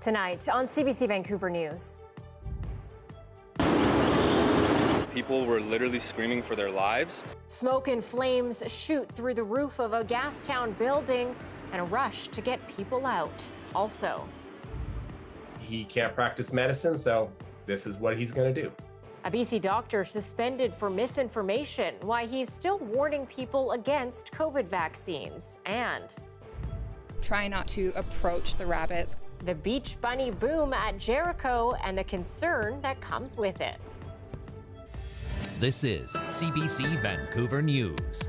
Tonight on CBC Vancouver News. People were literally screaming for their lives. Smoke and flames shoot through the roof of a Gastown building and a rush to get people out. Also, he can't practice medicine, so this is what he's going to do. A BC doctor suspended for misinformation, why he's still warning people against COVID vaccines. And try not to approach the rabbits. The beach bunny boom at Jericho and the concern that comes with it. This is CBC Vancouver News.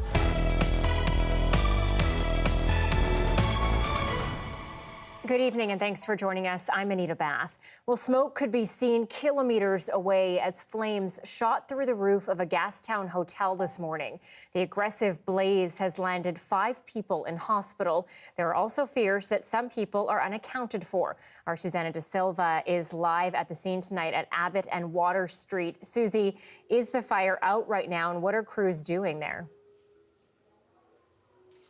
Good evening and thanks for joining us. I'm Anita Bathe. Well, smoke could be seen kilometers away as flames shot through the roof of a Gastown hotel this morning. The aggressive blaze has landed 5 people in hospital. There are also fears that some people are unaccounted for. Our Susanna De Silva is live at the scene tonight at Abbott and Water Street. Susie, is the fire out right now and what are crews doing there?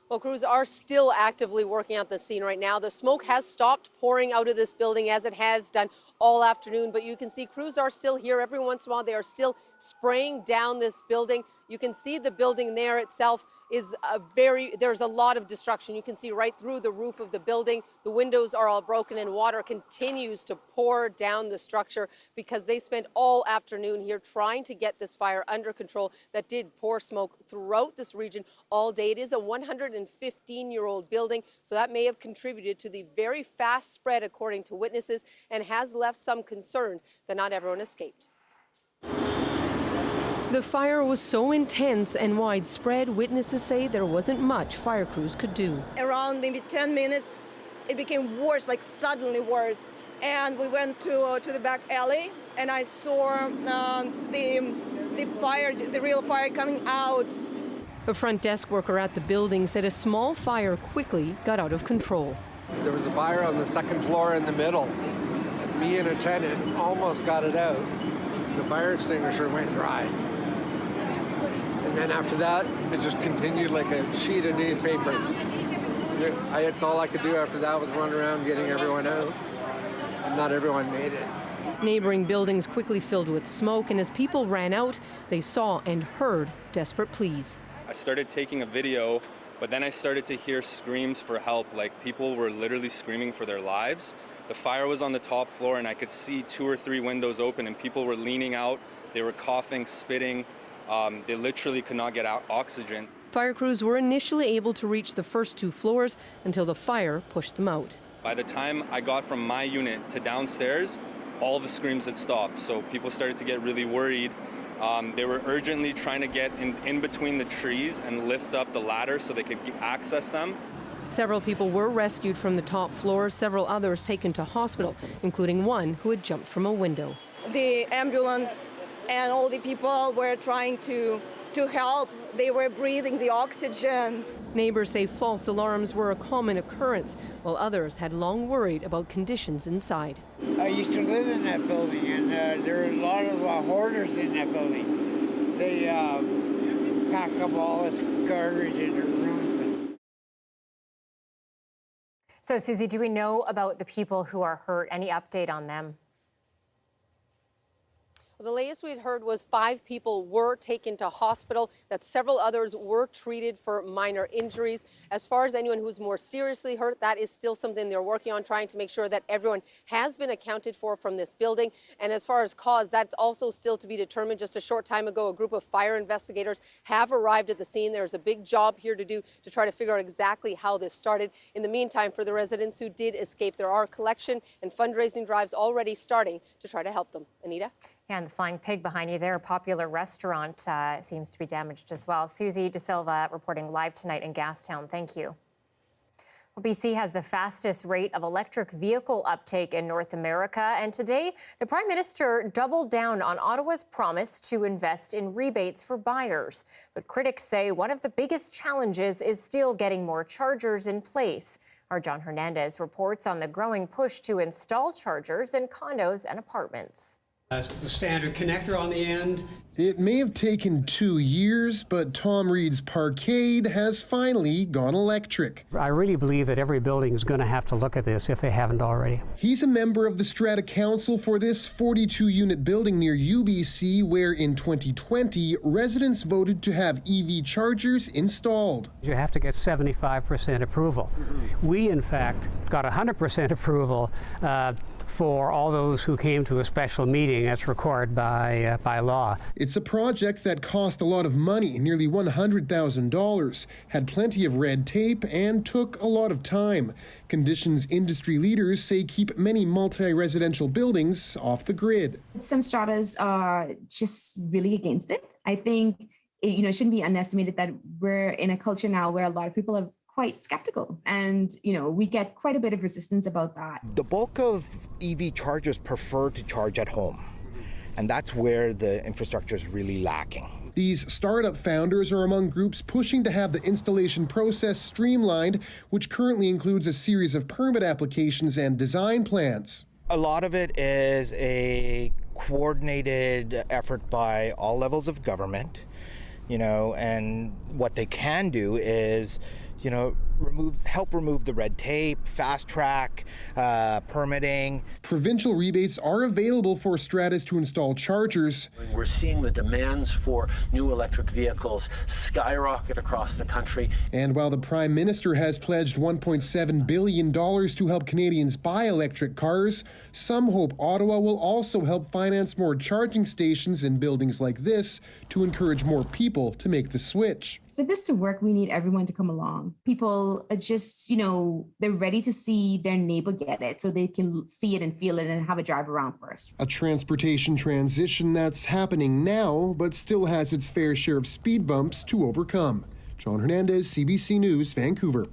Well, crews are still actively working at the scene right now. The smoke has stopped pouring out of this building as it has done all afternoon, but you can see crews are still here. Every once in a while, they are still spraying down this building. You can see the building there itself is there's a lot of destruction. You can see right through the roof of the building. The windows are all broken and water continues to pour down the structure because they spent all afternoon here trying to get this fire under control that did pour smoke throughout this region all day. It is a 115-year-old building, so that may have contributed to the very fast spread according to witnesses and has left some concerned that not everyone escaped. The fire was so intense and widespread, witnesses say there wasn't much fire crews could do. Around maybe 10 minutes, it became worse, like suddenly worse. And we went to the back alley, and I saw the fire, the real fire coming out. A front desk worker at the building said a small fire quickly got out of control. There was a fire on the second floor in the middle. Me and a tenant almost got it out. The fire extinguisher went dry. And then after that, it just continued like a sheet of newspaper. That's all I could do after that was run around getting everyone out. And not everyone made it. Neighboring buildings quickly filled with smoke, and as people ran out, they saw and heard desperate pleas. I started taking a video, but then I started to hear screams for help, like people were literally screaming for their lives. The fire was on the top floor and I could see 2 or 3 windows open and people were leaning out, they were coughing, spitting. They literally could not get out oxygen. Fire crews were initially able to reach the first 2 floors until the fire pushed them out. By the time I got from my unit to downstairs, all the screams had stopped. So people started to get really worried. They were urgently trying to get in between the trees and lift up the ladder so they could access them. Several people were rescued from the top floor, several others taken to hospital, including one who had jumped from a window. The ambulance and all the people were trying to help. They were breathing the oxygen. Neighbors say false alarms were a common occurrence, while others had long worried about conditions inside. I used to live in that building, and there were a lot of hoarders in that building. They pack up all this garbage in their rooms. So, Susie, do we know about the people who are hurt? Any update on them? The latest we'd heard was 5 people were taken to hospital, that several others were treated for minor injuries. As far as anyone who's more seriously hurt, that is still something they're working on, trying to make sure that everyone has been accounted for from this building. And as far as cause, that's also still to be determined. Just a short time ago, a group of fire investigators have arrived at the scene. There's a big job here to do to try to figure out exactly how this started. In the meantime, for the residents who did escape, there are collection and fundraising drives already starting to try to help them. Anita? And the Flying Pig behind you there, a popular restaurant, seems to be damaged as well. Susie De Silva reporting live tonight in Gastown. Thank you. Well, BC has the fastest rate of electric vehicle uptake in North America. And today, the Prime Minister doubled down on Ottawa's promise to invest in rebates for buyers. But critics say one of the biggest challenges is still getting more chargers in place. Our John Hernandez reports on the growing push to install chargers in condos and apartments. The standard connector on the end, It may have taken 2 years, but Tom Reed's Parkade has finally gone electric. I really believe that every building is going to have to look at this if they haven't already. He's a member of the Strata Council for this 42-unit building near UBC, where in 2020, residents voted to have EV chargers installed. You have to get 75% approval. We, in fact, got 100% approval for all those who came to a special meeting as required by law. It's a project that cost a lot of money, nearly $100,000, had plenty of red tape, and took a lot of time. Conditions industry leaders say keep many multi-residential buildings off the grid. Some stratas are just really against it. I think it shouldn't be underestimated that we're in a culture now where a lot of people are quite skeptical, and we get quite a bit of resistance about that. The bulk of EV chargers prefer to charge at home, and that's where the infrastructure is really lacking. These startup founders are among groups pushing to have the installation process streamlined, which currently includes a series of permit applications and design plans. A lot of it is a coordinated effort by all levels of government, and what they can do is help remove the red tape, fast track, permitting. Provincial rebates are available for stratas to install chargers. We're seeing the demands for new electric vehicles skyrocket across the country. And while the Prime Minister has pledged $1.7 billion to help Canadians buy electric cars, some hope Ottawa will also help finance more charging stations in buildings like this to encourage more people to make the switch. For this to work, we need everyone to come along. People are just, they're ready to see their neighbor get it so they can see it and feel it and have a drive around first. A transportation transition that's happening now, but still has its fair share of speed bumps to overcome. John Hernandez, CBC News, Vancouver.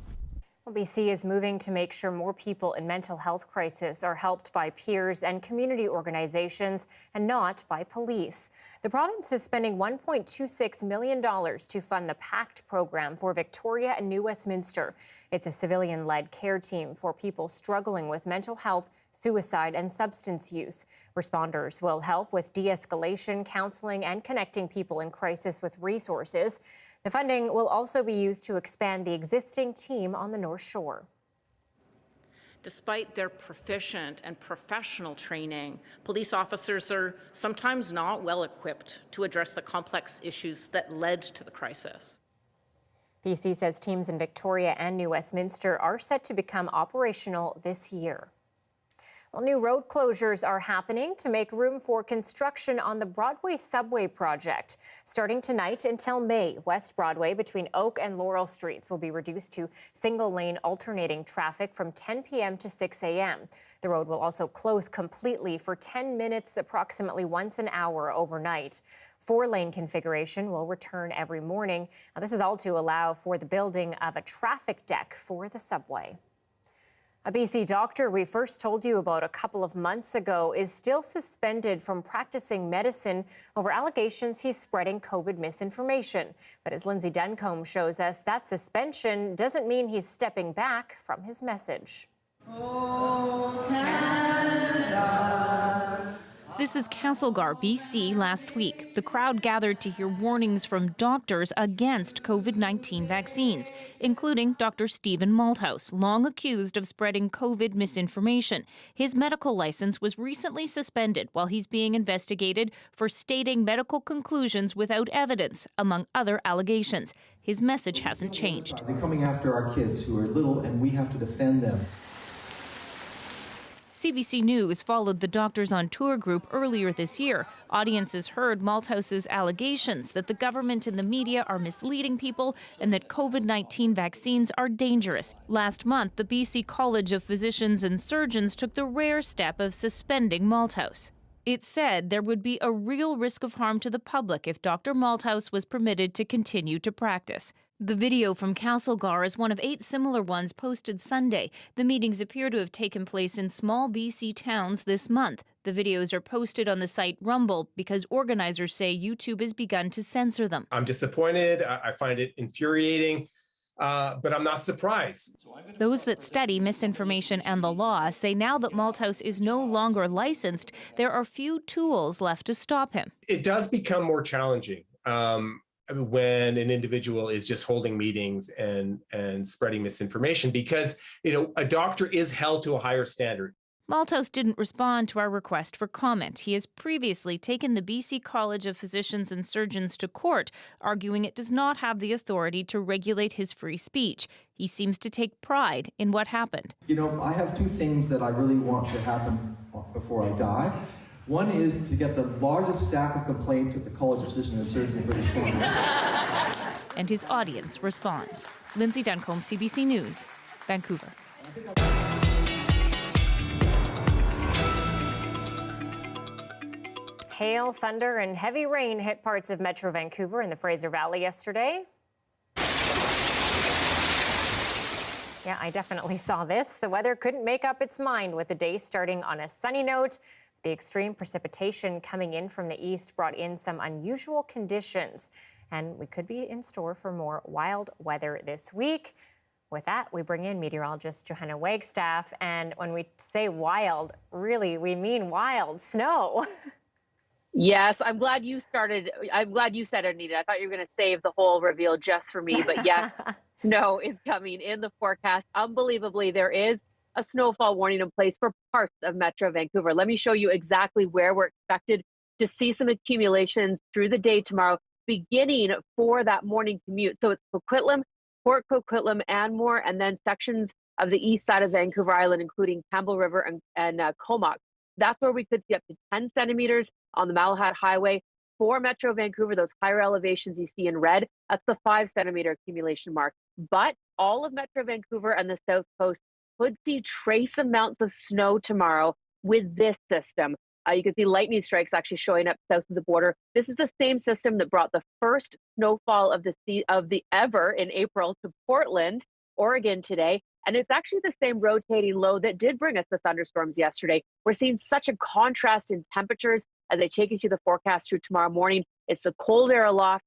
BC is moving to make sure more people in mental health crisis are helped by peers and community organizations and not by police. The province is spending $1.26 million to fund the PACT program for Victoria and New Westminster. It's a civilian-led care team for people struggling with mental health, suicide, and substance use. Responders will help with de-escalation, counseling, and connecting people in crisis with resources. The funding will also be used to expand the existing team on the North Shore. Despite their proficient and professional training, police officers are sometimes not well equipped to address the complex issues that led to the crisis. BC says teams in Victoria and New Westminster are set to become operational this year. Well, new road closures are happening to make room for construction on the Broadway subway project. Starting tonight until May, West Broadway between Oak and Laurel Streets will be reduced to single-lane alternating traffic from 10 p.m. to 6 a.m. The road will also close completely for 10 minutes, approximately once an hour overnight. 4-lane configuration will return every morning. Now, this is all to allow for the building of a traffic deck for the subway. A BC doctor we first told you about a couple of months ago is still suspended from practicing medicine over allegations he's spreading COVID misinformation. But as Lindsay Duncombe shows us, that suspension doesn't mean he's stepping back from his message. Oh, Canada. This is Castlegar, BC, last week. The crowd gathered to hear warnings from doctors against COVID-19 vaccines, including Dr. Stephen Malthouse, long accused of spreading COVID misinformation. His medical license was recently suspended while he's being investigated for stating medical conclusions without evidence, among other allegations. His message hasn't changed. They're coming after our kids who are little, and we have to defend them. CBC News followed the Doctors on Tour group earlier this year. Audiences heard Malthouse's allegations that the government and the media are misleading people and that COVID-19 vaccines are dangerous. Last month, the BC College of Physicians and Surgeons took the rare step of suspending Malthouse. It said there would be a real risk of harm to the public if Dr. Malthouse was permitted to continue to practice. The video from Castlegar is one of 8 similar ones posted Sunday. The meetings appear to have taken place in small BC towns this month. The videos are posted on the site Rumble because organizers say YouTube has begun to censor them. I'm disappointed. I find it infuriating. but I'm not surprised. Those that study misinformation and the law say now that Malthouse is no longer licensed, there are few tools left to stop him. It does become more challenging when an individual is just holding meetings and spreading misinformation because, a doctor is held to a higher standard. Malthouse didn't respond to our request for comment. He has previously taken the BC College of Physicians and Surgeons to court, arguing it does not have the authority to regulate his free speech. He seems to take pride in what happened. I have two things that I really want to happen before I die. One is to get the largest stack of complaints at the College of Physicians and Surgeons in British Columbia. And his audience responds. Lindsay Duncombe, CBC News, Vancouver. Hail, thunder, and heavy rain hit parts of Metro Vancouver and the Fraser Valley yesterday. Yeah, I definitely saw this. The weather couldn't make up its mind with the day starting on a sunny note. The extreme precipitation coming in from the east brought in some unusual conditions, and we could be in store for more wild weather this week. With that, we bring in meteorologist Johanna Wagstaffe, and when we say wild, really, we mean wild snow. Yes, I'm glad you said it, Anita. I thought you were going to save the whole reveal just for me, but yes, snow is coming in the forecast. Unbelievably, there is a snowfall warning in place for parts of Metro Vancouver. Let me show you exactly where we're expected to see some accumulations through the day tomorrow, beginning for that morning commute. So it's Coquitlam, Port Coquitlam, Anmore, and then sections of the east side of Vancouver Island, including Campbell River and Comox. That's where we could see up to 10 centimeters on the Malahat Highway. For Metro Vancouver, those higher elevations you see in red, that's the 5 centimeter accumulation mark. But all of Metro Vancouver and the South Coast could see trace amounts of snow tomorrow with this system. You can see lightning strikes actually showing up south of the border. This is the same system that brought the first snowfall of the ever in April to Portland, Oregon today. And it's actually the same rotating low that did bring us the thunderstorms yesterday. We're seeing such a contrast in temperatures as I take you through the forecast through tomorrow morning. It's the cold air aloft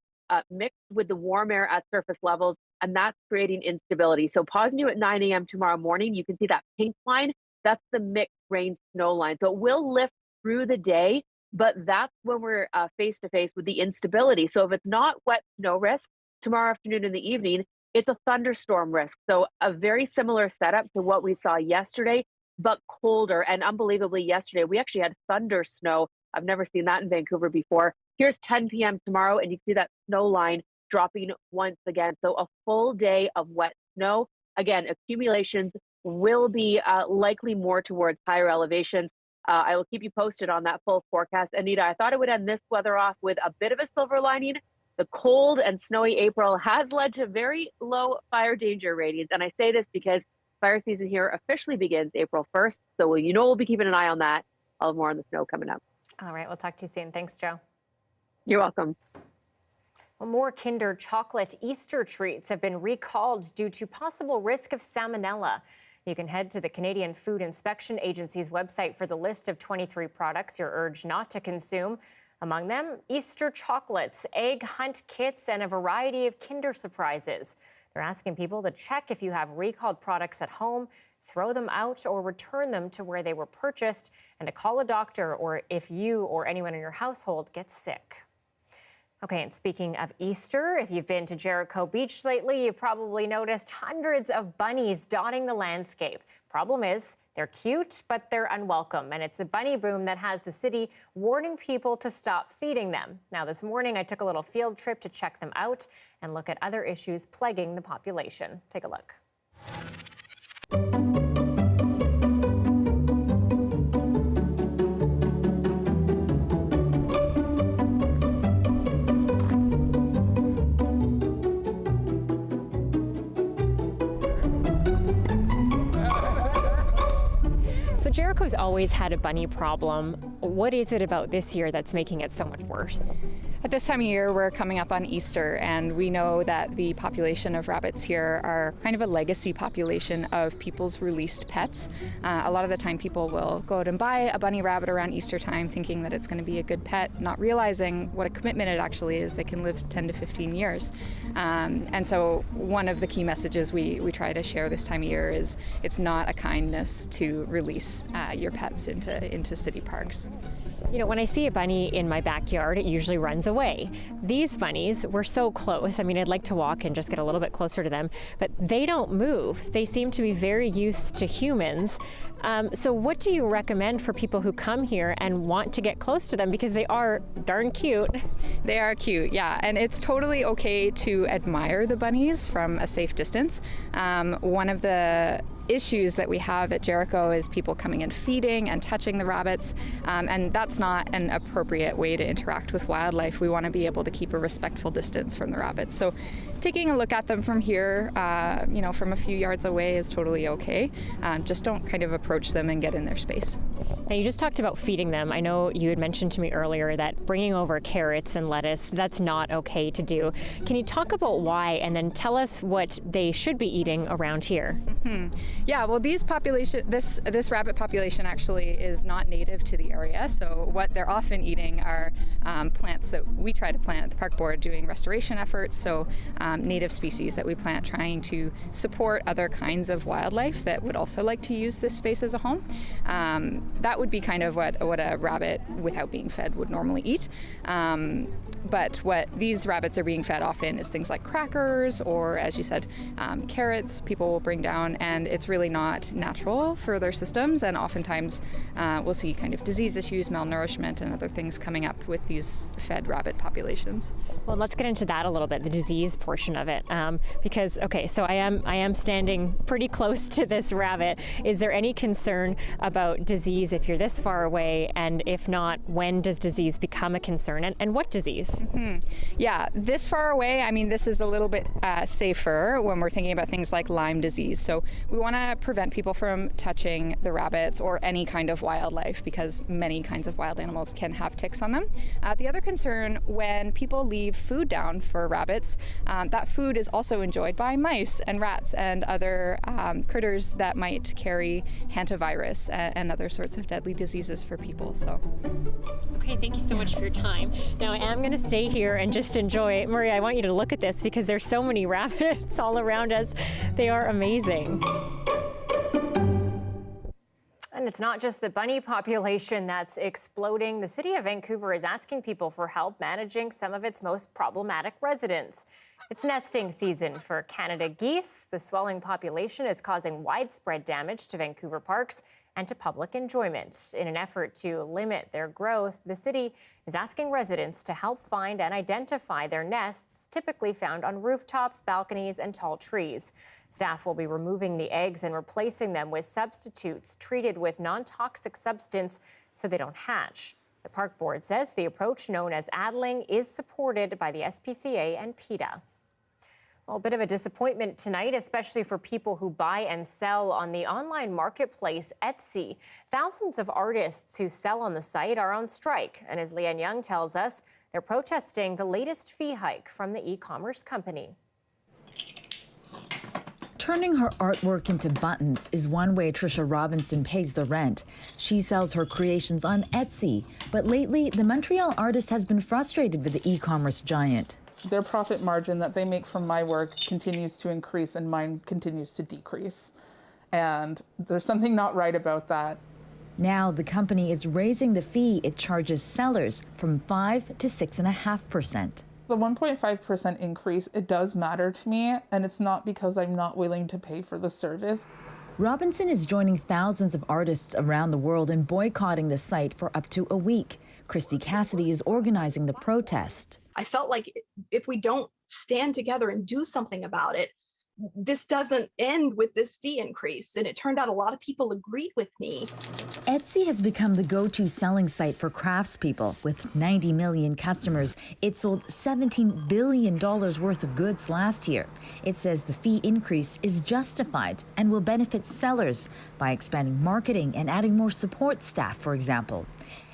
mixed with the warm air at surface levels, and that's creating instability. So pausing you at 9 a.m. tomorrow morning, you can see that pink line. That's the mixed rain snow line. So it will lift through the day, but that's when we're face to face with the instability. So if it's not wet snow risk tomorrow afternoon and the evening, it's a thunderstorm risk. So a very similar setup to what we saw yesterday, but colder. And unbelievably, yesterday, we actually had thunder snow. I've never seen that in Vancouver before. Here's 10 p.m. tomorrow, and you can see that snow line dropping once again. So a full day of wet snow. Again, accumulations will be likely more towards higher elevations. I will keep you posted on that full forecast. Anita, I thought I would end this weather off with a bit of a silver lining. The cold and snowy April has led to very low fire danger ratings. And I say this because fire season here officially begins April 1st. So we'll be keeping an eye on that. I'll have more on the snow coming up. All right, we'll talk to you soon. Thanks, Joe. You're welcome. Well, more Kinder chocolate Easter treats have been recalled due to possible risk of salmonella. You can head to the Canadian Food Inspection Agency's website for the list of 23 products you're urged not to consume. Among them, Easter chocolates, egg hunt kits, and a variety of Kinder surprises. They're asking people to check if you have recalled products at home, throw them out, or return them to where they were purchased, and to call a doctor or if you or anyone in your household gets sick. Okay, and speaking of Easter, if you've been to Jericho Beach lately, you've probably noticed hundreds of bunnies dotting the landscape. Problem is, they're cute, but they're unwelcome, and it's a bunny boom that has the city warning people to stop feeding them. Now, this morning, I took a little field trip to check them out and look at other issues plaguing the population. Take a look. Jericho's always had a bunny problem. What is it about this year that's making it so much worse? At this time of year, we're coming up on Easter, and we know that the population of rabbits here are kind of a legacy population of people's released pets. A lot of the time people will go out and buy a bunny rabbit around Easter time thinking that it's going to be a good pet, not realizing what a commitment it actually is. They can live 10 to 15 years. And so one of the key messages we try to share this time of year is it's not a kindness to release your pets into city parks. You know, when I see a bunny in my backyard, it usually runs away. These bunnies were so close. I mean, I'd like to walk and just get a little bit closer to them, but they don't move. They seem to be very used to humans. So what do you recommend for people who come here and want to get close to them, because they are darn cute? They are cute, yeah, and it's totally okay to admire the bunnies from a safe distance. One of the issues that we have at Jericho is people coming and feeding and touching the rabbits, and that's not an appropriate way to interact with wildlife. We want to be able to keep a respectful distance from the rabbits. So taking a look at them from here, from a few yards away is totally okay. Just don't kind of approach them and get in their space. Now, you just talked about feeding them. I know you had mentioned to me earlier that bringing over carrots and lettuce, that's not okay to do. Can you talk about why, and then tell us what they should be eating around here? Mm-hmm. Yeah, well, this rabbit population actually is not native to the area. So what they're often eating are plants that we try to plant at the park board doing restoration efforts. So native species that we plant trying to support other kinds of wildlife that would also like to use this space as a home. That would be kind of what a rabbit without being fed would normally eat. But what these rabbits are being fed often is things like crackers or, as you said, carrots people will bring down, and it's really not natural for their systems, and oftentimes we'll see kind of disease issues, malnourishment, and other things coming up with these fed rabbit populations. Well, let's get into that a little bit, the disease portion of it, because, okay, so I am standing pretty close to this rabbit. Is there any concern about disease if you're this far away, and if not, when does disease become a concern, and what disease? Mm-hmm. Yeah, this far away, I mean, this is a little bit safer when we're thinking about things like Lyme disease. So we want to prevent people from touching the rabbits or any kind of wildlife, because many kinds of wild animals can have ticks on them. The other concern, when people leave food down for rabbits, that food is also enjoyed by mice and rats and other critters that might carry hantavirus and other sorts of deadly diseases for people. So, okay, thank you so much for your time. Now, I am going to stay here and just enjoy. Maria, I want you to look at this because there's so many rabbits all around us. They are amazing. And it's not just the bunny population that's exploding. The city of Vancouver is asking people for help managing some of its most problematic residents. It's nesting season for Canada geese. The swelling population is causing widespread damage to Vancouver parks and to public enjoyment. In an effort to limit their growth, the city is asking residents to help find and identify their nests, typically found on rooftops, balconies, and tall trees. Staff will be removing the eggs and replacing them with substitutes treated with non-toxic substance so they don't hatch. The park board says the approach, known as addling, is supported by the SPCA and PETA. Well, a bit of a disappointment tonight, especially for people who buy and sell on the online marketplace Etsy. Thousands of artists who sell on the site are on strike. And as Leanne Young tells us, they're protesting the latest fee hike from the e-commerce company. Turning her artwork into buttons is one way Tricia Robinson pays the rent. She sells her creations on Etsy, but lately the Montreal artist has been frustrated with the e-commerce giant. Their profit margin that they make from my work continues to increase and mine continues to decrease. And there's something not right about that. Now the company is raising the fee it charges sellers from 5 to 6.5%. The 1.5% increase, it does matter to me, and it's not because I'm not willing to pay for the service. Robinson is joining thousands of artists around the world in boycotting the site for up to a week. Christy Cassidy is organizing the protest. I felt like if we don't stand together and do something about it, this doesn't end with this fee increase. And it turned out a lot of people agreed with me. Etsy has become the go-to selling site for craftspeople. With 90 million customers, it sold $17 billion worth of goods last year. It says the fee increase is justified and will benefit sellers by expanding marketing and adding more support staff, for example.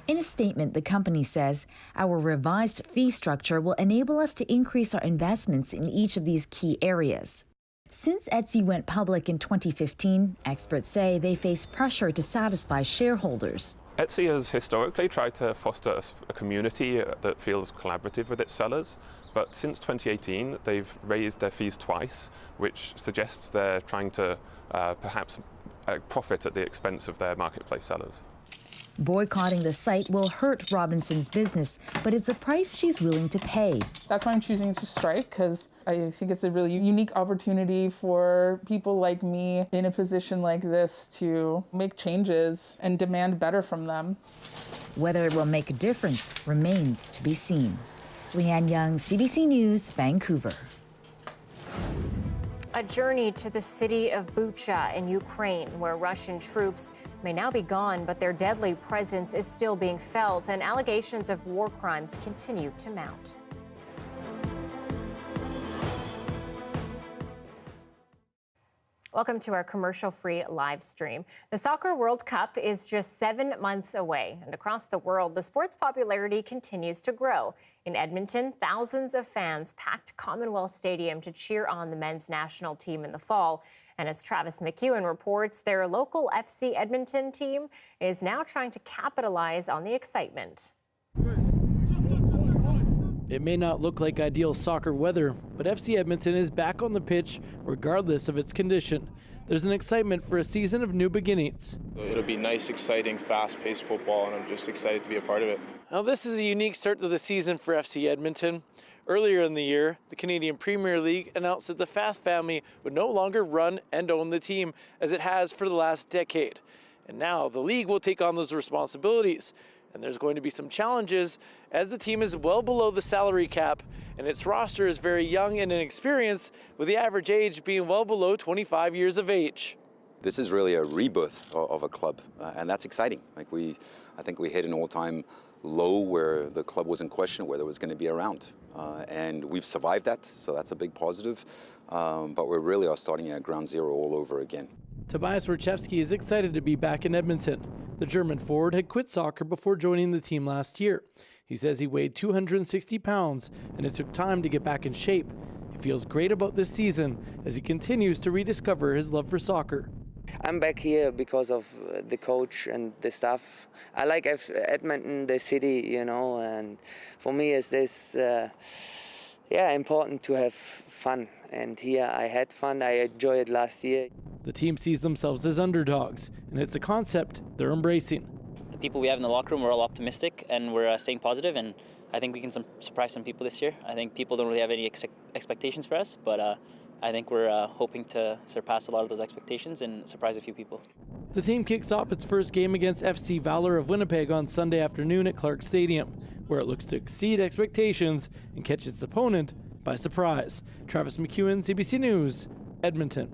In a statement, the company says, our revised fee structure will enable us to increase our investments in each of these key areas. Since Etsy went public in 2015, experts say they face pressure to satisfy shareholders. Etsy has historically tried to foster a community that feels collaborative with its sellers, but since 2018 they've raised their fees twice, which suggests they're trying to perhaps profit at the expense of their marketplace sellers. Boycotting the site will hurt Robinson's business, but it's a price she's willing to pay. That's why I'm choosing to strike, because I think it's a really unique opportunity for people like me in a position like this to make changes and demand better from them. Whether it will make a difference remains to be seen. Leanne Young, CBC News, Vancouver. A journey to the city of Bucha in Ukraine, where Russian troops may now be gone, but their deadly presence is still being felt, and allegations of war crimes continue to mount. Welcome to our commercial-free live stream. The Soccer World Cup is just 7 months away, and across the world, the sport's popularity continues to grow. In Edmonton, thousands of fans packed Commonwealth Stadium to cheer on the men's national team in the fall. And as Travis McEwen reports, their local FC Edmonton team is now trying to capitalize on the excitement. It may not look like ideal soccer weather, but FC Edmonton is back on the pitch regardless of its condition. There's an excitement for a season of new beginnings. It'll be nice, exciting, fast-paced football, and I'm just excited to be a part of it. Now, this is a unique start to the season for FC Edmonton. Earlier in the year, the Canadian Premier League announced that the Fath family would no longer run and own the team, as it has for the last decade. And now the league will take on those responsibilities. And there's going to be some challenges, as the team is well below the salary cap, and its roster is very young and inexperienced, with the average age being well below 25 years of age. This is really a rebirth of a club, and that's exciting. I think we hit an all-time low where the club was in question, whether it was going to be around. And we've survived that, so that's a big positive. But we really are starting at ground zero all over again. Tobias Rachevsky is excited to be back in Edmonton. The German forward had quit soccer before joining the team last year. He says he weighed 260 pounds, and it took time to get back in shape. He feels great about this season as he continues to rediscover his love for soccer. I'm back here because of the coach and the staff. I like Edmonton, the city, and for me it's this, important to have fun. And here I had fun, I enjoyed it last year. The team sees themselves as underdogs, and it's a concept they're embracing. The people we have in the locker room, we're all optimistic and we're staying positive, and I think we can surprise some people this year. I think people don't really have any expectations for us, but I think we're hoping to surpass a lot of those expectations and surprise a few people. The team kicks off its first game against FC Valor of Winnipeg on Sunday afternoon at Clark Stadium, where it looks to exceed expectations and catch its opponent by surprise. Travis McEwen, CBC News, Edmonton.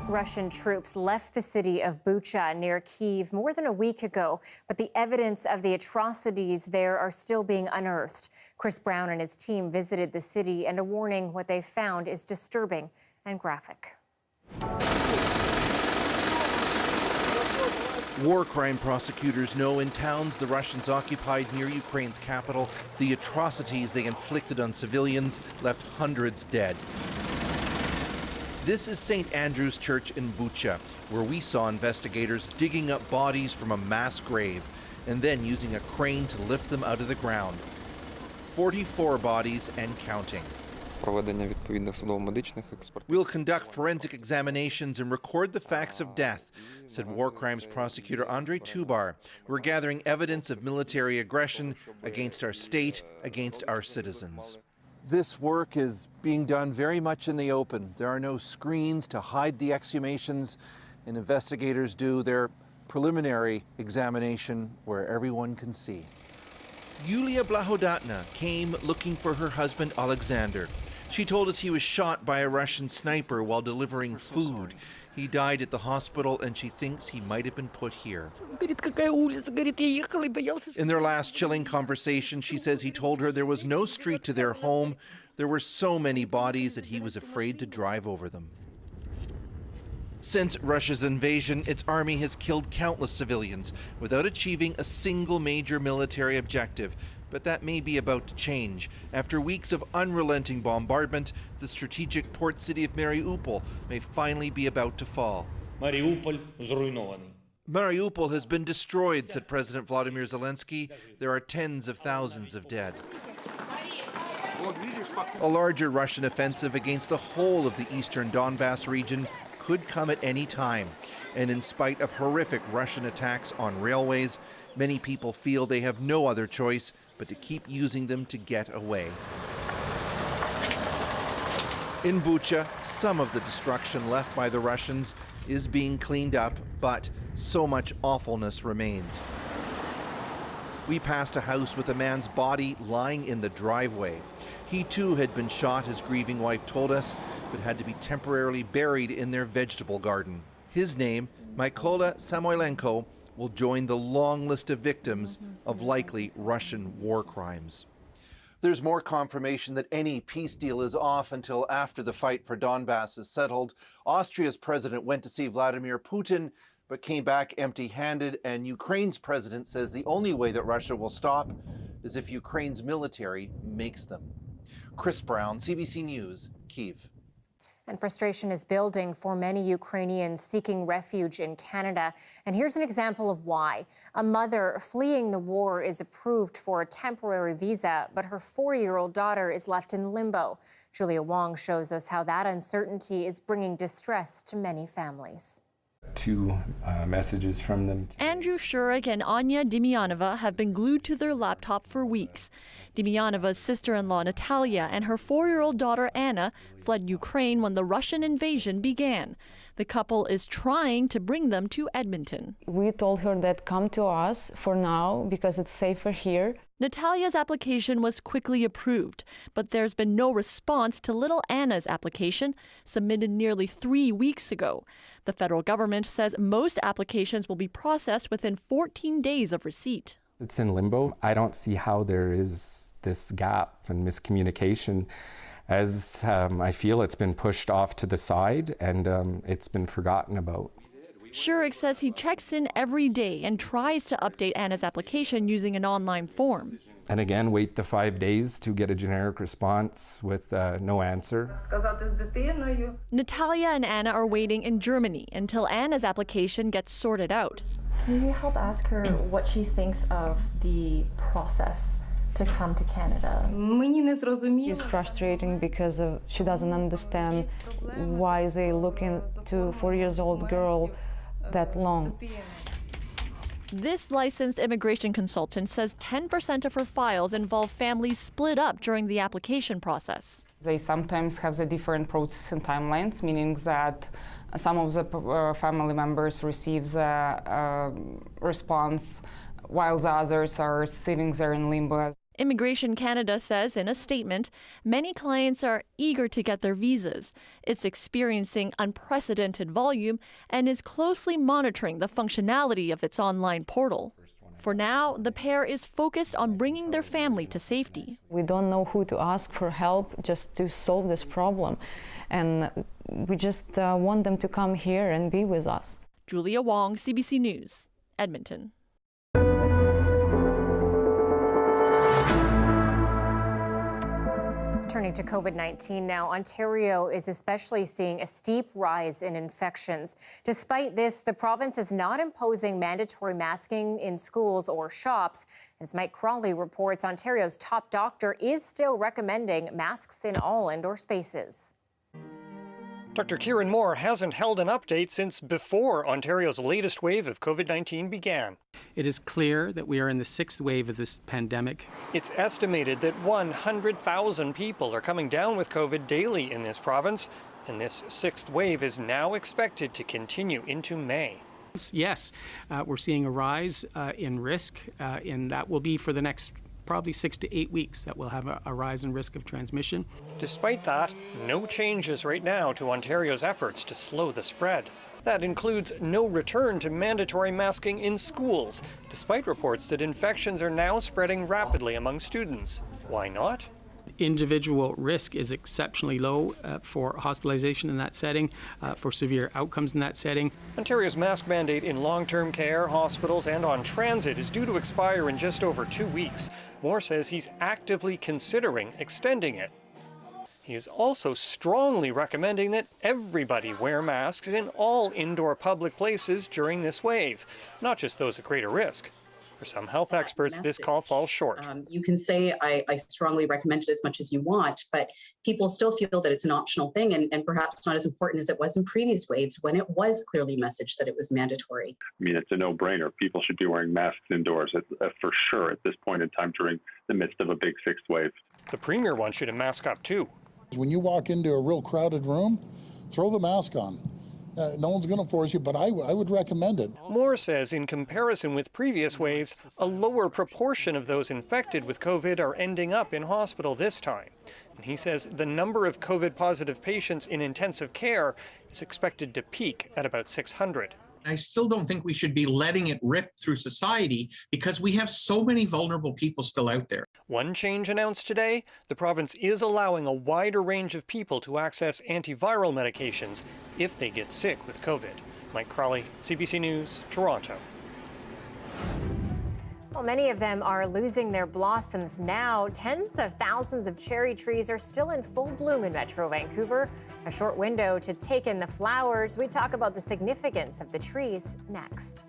Russian troops left the city of Bucha near Kyiv more than a week ago, but the evidence of the atrocities there are still being unearthed. Chris Brown and his team visited the city, and a warning: what they found is disturbing and graphic. War crime prosecutors know in towns the Russians occupied near Ukraine's capital, the atrocities they inflicted on civilians left hundreds dead. This is St. Andrew's Church in Bucha, where we saw investigators digging up bodies from a mass grave and then using a crane to lift them out of the ground. 44 bodies and counting. We'll conduct forensic examinations and record the facts of death, said war crimes prosecutor Andrei Tubar. We're gathering evidence of military aggression against our state, against our citizens. This work is being done very much in the open. There are no screens to hide the exhumations, and investigators do their preliminary examination where everyone can see. Yulia Blahodatna came looking for her husband Alexander. She told us he was shot by a Russian sniper while delivering food. He died at the hospital, and she thinks he might have been put here. In their last chilling conversation, she says he told her there was no street to their home. There were so many bodies that he was afraid to drive over them. Since Russia's invasion, its army has killed countless civilians without achieving a single major military objective. But that may be about to change. After weeks of unrelenting bombardment, the strategic port city of Mariupol may finally be about to fall. Mariupol has been destroyed, said President Vladimir Zelensky. There are tens of thousands of dead. A larger Russian offensive against the whole of the eastern Donbass region could come at any time. And in spite of horrific Russian attacks on railways, many people feel they have no other choice but to keep using them to get away. In Bucha, some of the destruction left by the Russians is being cleaned up, but so much awfulness remains. We passed a house with a man's body lying in the driveway. He too had been shot, his grieving wife told us, but had to be temporarily buried in their vegetable garden. His name, Mykola Samoilenko, will join the long list of victims of likely Russian war crimes. There's more confirmation that any peace deal is off until after the fight for Donbass is settled. Austria's president went to see Vladimir Putin, but came back empty-handed, and Ukraine's president says the only way that Russia will stop is if Ukraine's military makes them. Chris Brown, CBC News, Kyiv. And frustration is building for many Ukrainians seeking refuge in Canada. And here's an example of why. A mother fleeing the war is approved for a temporary visa, but her 4-year-old daughter is left in limbo. Julia Wong shows us how that uncertainty is bringing distress to many families. Two messages from them. Andrew Shurik and Anya Demyanova have been glued to their laptop for weeks. Demyanova's sister-in-law Natalia and her 4-year-old daughter Anna fled Ukraine when the Russian invasion began. The couple is trying to bring them to Edmonton. We told her that come to us for now because it's safer here. Natalia's application was quickly approved, but there's been no response to little Anna's application, submitted nearly 3 weeks ago. The federal government says most applications will be processed within 14 days of receipt. It's in limbo. I don't see how there is this gap and miscommunication, as I feel it's been pushed off to the side and it's been forgotten about. Shurik says he checks in every day and tries to update Anna's application using an online form. And again, wait the 5 days to get a generic response with no answer. Natalia and Anna are waiting in Germany until Anna's application gets sorted out. Can you help ask her what she thinks of the process to come to Canada? It's frustrating because she doesn't understand why they looking to a 4-year-old girl that long. This licensed immigration consultant says 10% of her files involve families split up during the application process. They sometimes have the different process and timelines, meaning that some of the family members receive the response while the others are sitting there in limbo. Immigration Canada says in a statement, many clients are eager to get their visas. It's experiencing unprecedented volume and is closely monitoring the functionality of its online portal. For now, the pair is focused on bringing their family to safety. We don't know who to ask for help just to solve this problem. And we just want them to come here and be with us. Julia Wong, CBC News, Edmonton. Turning to COVID-19 now, Ontario is especially seeing a steep rise in infections. Despite this, the province is not imposing mandatory masking in schools or shops. As Mike Crawley reports, Ontario's top doctor is still recommending masks in all indoor spaces. Dr. Kieran Moore hasn't held an update since before Ontario's latest wave of COVID-19 began. It is clear that we are in the 6th wave of this pandemic. It's estimated that 100,000 people are coming down with COVID daily in this province, and this 6th wave is now expected to continue into May. Yes, we're seeing a rise in risk, and that will be for the next probably 6 to 8 weeks that we'll have a rise in risk of transmission. Despite that, no changes right now to Ontario's efforts to slow the spread. That includes no return to mandatory masking in schools, despite reports that infections are now spreading rapidly among students. Why not? Individual risk is exceptionally low for hospitalization in that setting, for severe outcomes in that setting. Ontario's mask mandate in long-term care, hospitals, and on transit is due to expire in just over 2 weeks. Moore says he's actively considering extending it. He is also strongly recommending that everybody wear masks in all indoor public places during this wave, not just those at greater risk. For some health experts, this call falls short. You can say, I strongly recommend it as much as you want, but people still feel that it's an optional thing and perhaps not as important as it was in previous waves when it was clearly messaged that it was mandatory. I mean, it's a no-brainer. People should be wearing masks indoors for sure at this point in time during the midst of a big 6th wave. The Premier wants you to mask up too. When you walk into a real crowded room, throw the mask on. No one's going to force you, but I would recommend it. Moore says in comparison with previous waves, a lower proportion of those infected with COVID are ending up in hospital this time. And he says the number of COVID-positive patients in intensive care is expected to peak at about 600. I still don't think we should be letting it rip through society because we have so many vulnerable people still out there. One change announced today, the province is allowing a wider range of people to access antiviral medications if they get sick with COVID. Mike Crawley, CBC News, Toronto. Well, many of them are losing their blossoms now. Tens of thousands of cherry trees are still in full bloom in Metro Vancouver. A short window to take in the flowers. We talk about the significance of the trees next.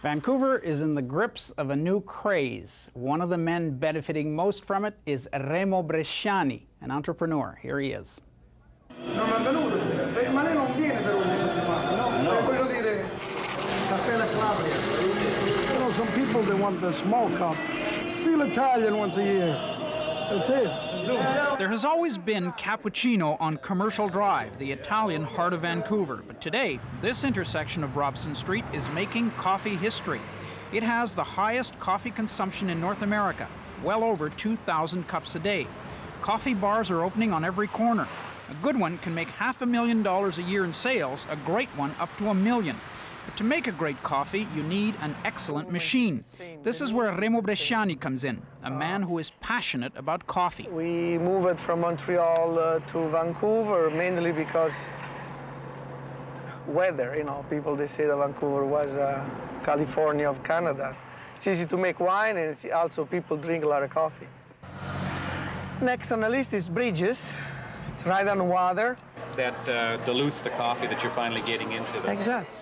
Vancouver is in the grips of a new craze. One of the men benefiting most from it is Remo Bresciani, an entrepreneur. Here he is. Some people, they want the small cup. Feel Italian once a year. That's it. There has always been cappuccino on Commercial Drive, the Italian heart of Vancouver. But today, this intersection of Robson Street is making coffee history. It has the highest coffee consumption in North America, well over 2,000 cups a day. Coffee bars are opening on every corner. A good one can make $500,000 a year in sales, a great one up to $1 million. But to make a great coffee, you need an excellent machine. This is where Remo Bresciani comes in, a man who is passionate about coffee. We moved from Montreal to Vancouver mainly because weather, people, they say that Vancouver was California of Canada. It's easy to make wine, and it's also people drink a lot of coffee. Next on the list is Bridges. It's right on water. That dilutes the coffee that you're finally getting into the... Exactly.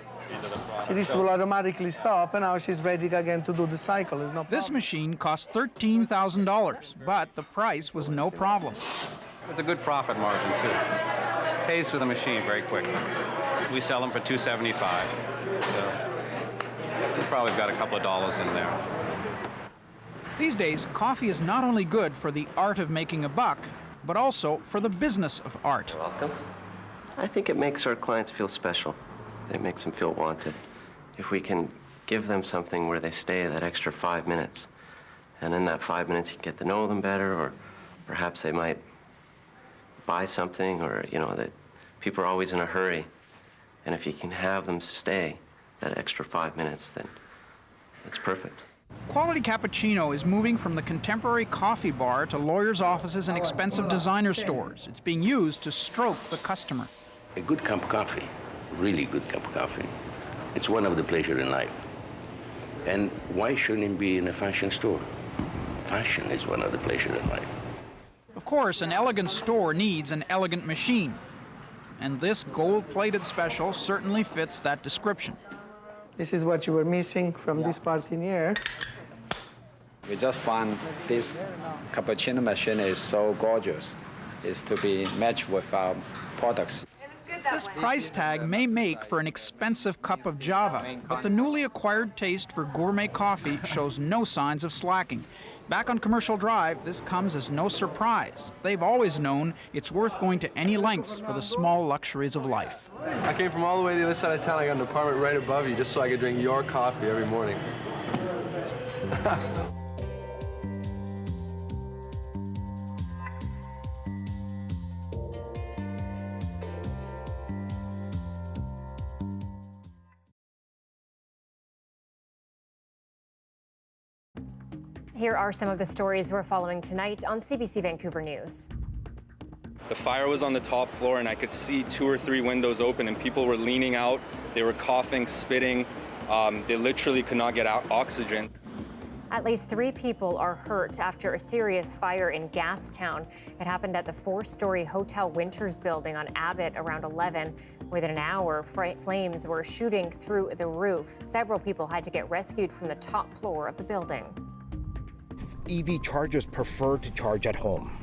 See, this will automatically stop, and now she's ready again to do the cycle. There's no problem. This machine cost $13,000, but the price was no problem. It's a good profit margin, too. Pays for the machine very quickly. We sell them for $275. So we probably got a couple of dollars in there. These days, coffee is not only good for the art of making a buck, but also for the business of art. You're welcome. I think it makes our clients feel special. It makes them feel wanted. If we can give them something where they stay that extra 5 minutes, and in that 5 minutes you get to know them better, or perhaps they might buy something, or that people are always in a hurry. And if you can have them stay that extra 5 minutes, then it's perfect. Quality cappuccino is moving from the contemporary coffee bar to lawyers' offices and expensive designer stores. It's being used to stroke the customer. A good cup of coffee, really good cup of coffee, it's one of the pleasures in life. And why shouldn't it be in a fashion store? Fashion is one of the pleasures in life. Of course, an elegant store needs an elegant machine. And this gold-plated special certainly fits that description. This is what you were missing from this part in here. We just found this cappuccino machine is so gorgeous. It's to be matched with our products. This price tag may make for an expensive cup of Java, but the newly acquired taste for gourmet coffee shows no signs of slacking. Back on Commercial Drive, this comes as no surprise. They've always known it's worth going to any lengths for the small luxuries of life. I came from all the way to the other side of town. I got an apartment right above you just so I could drink your coffee every morning. Here are some of the stories we're following tonight on CBC Vancouver News. The fire was on the top floor and I could see 2 or 3 windows open and people were leaning out. They were coughing, spitting. They literally could not get out oxygen. At least 3 people are hurt after a serious fire in Gastown. It happened at the 4-story Hotel Winters building on Abbott around 11. Within an hour, flames were shooting through the roof. Several people had to get rescued from the top floor of the building. EV chargers prefer to charge at home,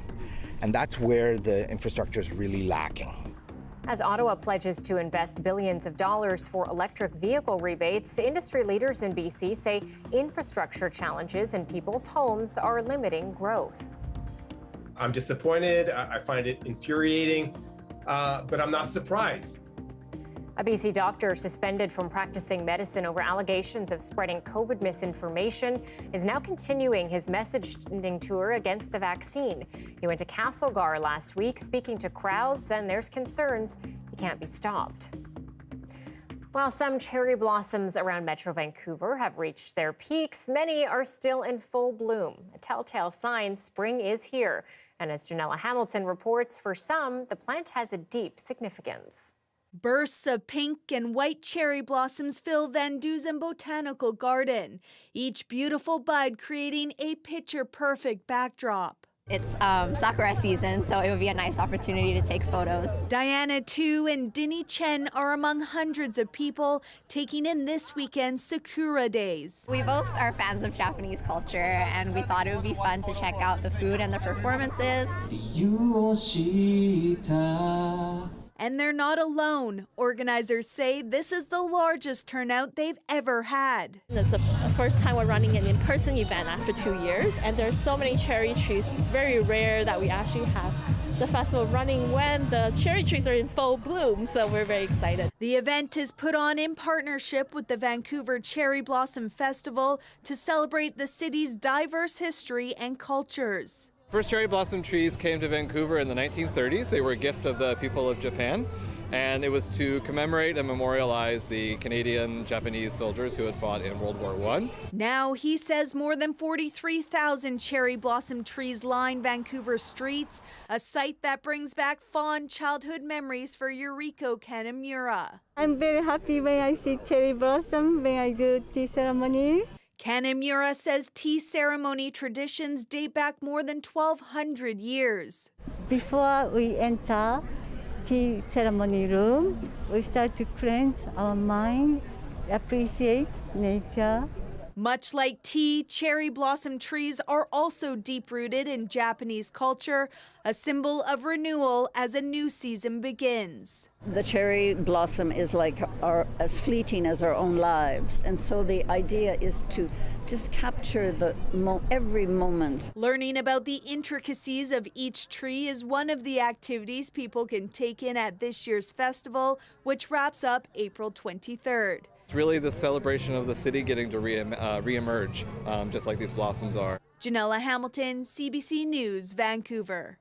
and that's where the infrastructure is really lacking. As Ottawa pledges to invest billions of dollars for electric vehicle rebates, industry leaders in BC say infrastructure challenges in people's homes are limiting growth. I'm disappointed. I find it infuriating, but I'm not surprised. A BC doctor suspended from practicing medicine over allegations of spreading COVID misinformation is now continuing his messaging tour against the vaccine. He went to Castlegar last week speaking to crowds, and there's concerns he can't be stopped. While some cherry blossoms around Metro Vancouver have reached their peaks, many are still in full bloom. A telltale sign spring is here. And as Janella Hamilton reports, for some, the plant has a deep significance. Bursts of pink and white cherry blossoms fill Van Dusen Botanical Garden, each beautiful bud creating a picture-perfect backdrop. It's sakura season, so it would be a nice opportunity to take photos. Diana Tu and Dinny Chen are among hundreds of people taking in this weekend's Sakura Days. We both are fans of Japanese culture, and we thought it would be fun to check out the food and the performances. And they're not alone. Organizers say this is the largest turnout they've ever had. It's the first time we're running an in-person event after 2 years, and there's so many cherry trees. It's very rare that we actually have the festival running when the cherry trees are in full bloom, so we're very excited. The event is put on in partnership with the Vancouver Cherry Blossom Festival to celebrate the city's diverse history and cultures. First cherry blossom trees came to Vancouver in the 1930s. They were a gift of the people of Japan, and it was to commemorate and memorialize the Canadian Japanese soldiers who had fought in World War I. Now, he says more than 43,000 cherry blossom trees line Vancouver streets, a sight that brings back fond childhood memories for Yuriko Kanemura. I'm very happy when I see cherry blossom when I do tea ceremony. Kanemura says tea ceremony traditions date back more than 1,200 years. Before we enter tea ceremony room, we start to cleanse our mind, appreciate nature. Much like tea, cherry blossom trees are also deep-rooted in Japanese culture, a symbol of renewal as a new season begins. The cherry blossom is like as fleeting as our own lives, and so the idea is to just capture every moment. Learning about the intricacies of each tree is one of the activities people can take in at this year's festival, which wraps up April 23rd. It's really the celebration of the city getting to re-emerge, just like these blossoms are. Janella Hamilton, CBC News, Vancouver.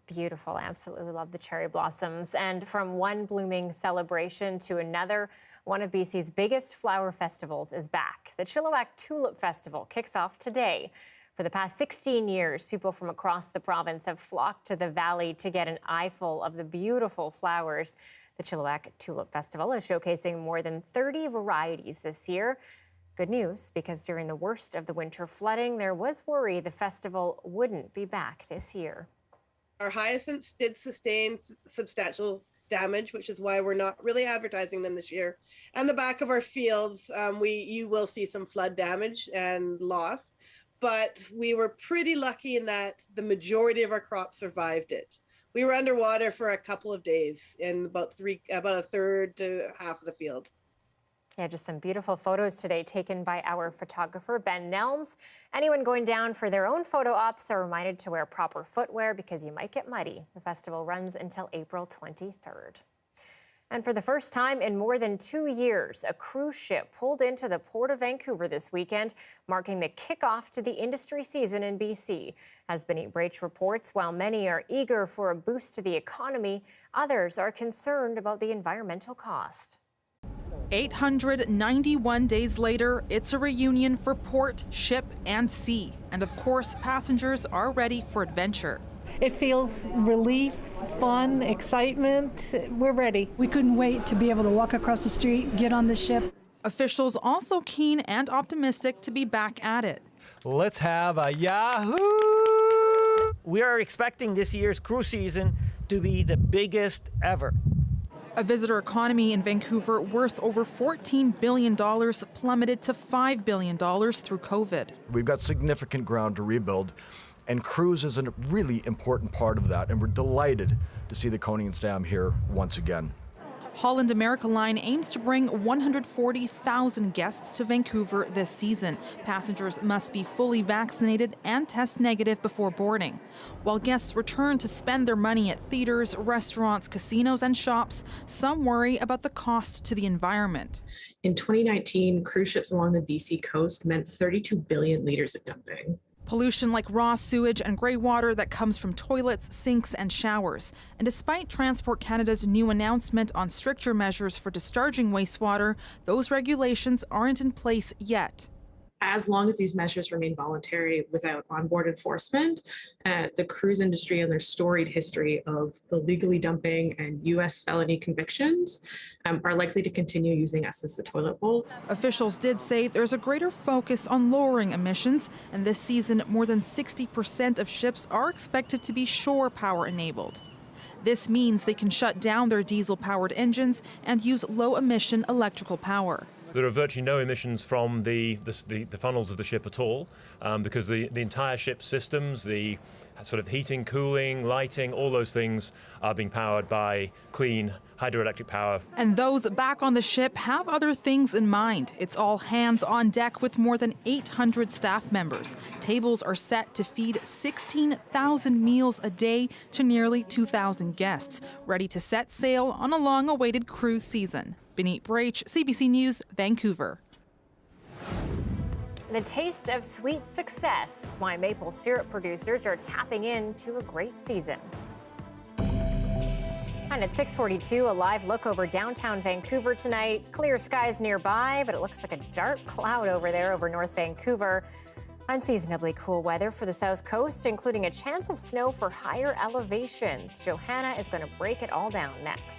Beautiful. I absolutely love the cherry blossoms. And from one blooming celebration to another, One of BC's biggest flower festivals is back. The Chilliwack Tulip Festival kicks off today. For the past 16 years, people from across the province have flocked to the valley to get an eyeful of the beautiful flowers. The Chilliwack Tulip Festival is showcasing more than 30 varieties this year. Good news, because during the worst of the winter flooding, there was worry the festival wouldn't be back this year. Our hyacinths did sustain substantial damage, which is why we're not really advertising them this year. And the back of our fields, you will see some flood damage and loss, but we were pretty lucky in that the majority of our crops survived it. We were underwater for a couple of days in about a third to half of the field. Yeah, just some beautiful photos today taken by our photographer, Ben Nelms. Anyone going down for their own photo ops are reminded to wear proper footwear because you might get muddy. The festival runs until April 23rd. And for the first time in more than 2 years, a cruise ship pulled into the Port of Vancouver this weekend, marking the kickoff to the industry season in BC. As Anita Bathe reports, while many are eager for a boost to the economy, others are concerned about the environmental cost. 891 days later, it's a reunion for port, ship, and sea. And of course, passengers are ready for adventure. It feels relief, fun, excitement. We're ready. We couldn't wait to be able to walk across the street, get on the ship. Officials also keen and optimistic to be back at it. Let's have a yahoo! We are expecting this year's cruise season to be the biggest ever. A visitor economy in Vancouver worth over $14 billion plummeted to $5 billion through COVID. We've got significant ground to rebuild, and cruise is a really important part of that, and we're delighted to see the Conings Dam here once again. Holland America Line aims to bring 140,000 guests to Vancouver this season. Passengers must be fully vaccinated and test negative before boarding. While guests return to spend their money at theaters, restaurants, casinos, and shops, some worry about the cost to the environment. In 2019, cruise ships along the BC coast meant 32 billion liters of dumping. Pollution like raw sewage and grey water that comes from toilets, sinks, and showers. And despite Transport Canada's new announcement on stricter measures for discharging wastewater, those regulations aren't in place yet. As long as these measures remain voluntary without onboard enforcement, the cruise industry and their storied history of illegally dumping and U.S. felony convictions are likely to continue using us as the toilet bowl. Officials did say there's a greater focus on lowering emissions, and this season more than 60% of ships are expected to be shore power enabled. This means they can shut down their diesel-powered engines and use low-emission electrical power. There are virtually no emissions from the funnels of the ship at all, because the entire ship's systems, the sort of heating, cooling, lighting, all those things are being powered by clean hydroelectric power. And those back on the ship have other things in mind. It's all hands on deck with more than 800 staff members. Tables are set to feed 16,000 meals a day to nearly 2,000 guests, ready to set sail on a long-awaited cruise season. Anita Bathe, CBC News, Vancouver. The taste of sweet success, why maple syrup producers are tapping into a great season. And at 6:42, a live look over downtown Vancouver tonight. Clear skies nearby, but it looks like a dark cloud over there over North Vancouver. Unseasonably cool weather for the south coast, including a chance of snow for higher elevations. Johanna is going to break it all down next.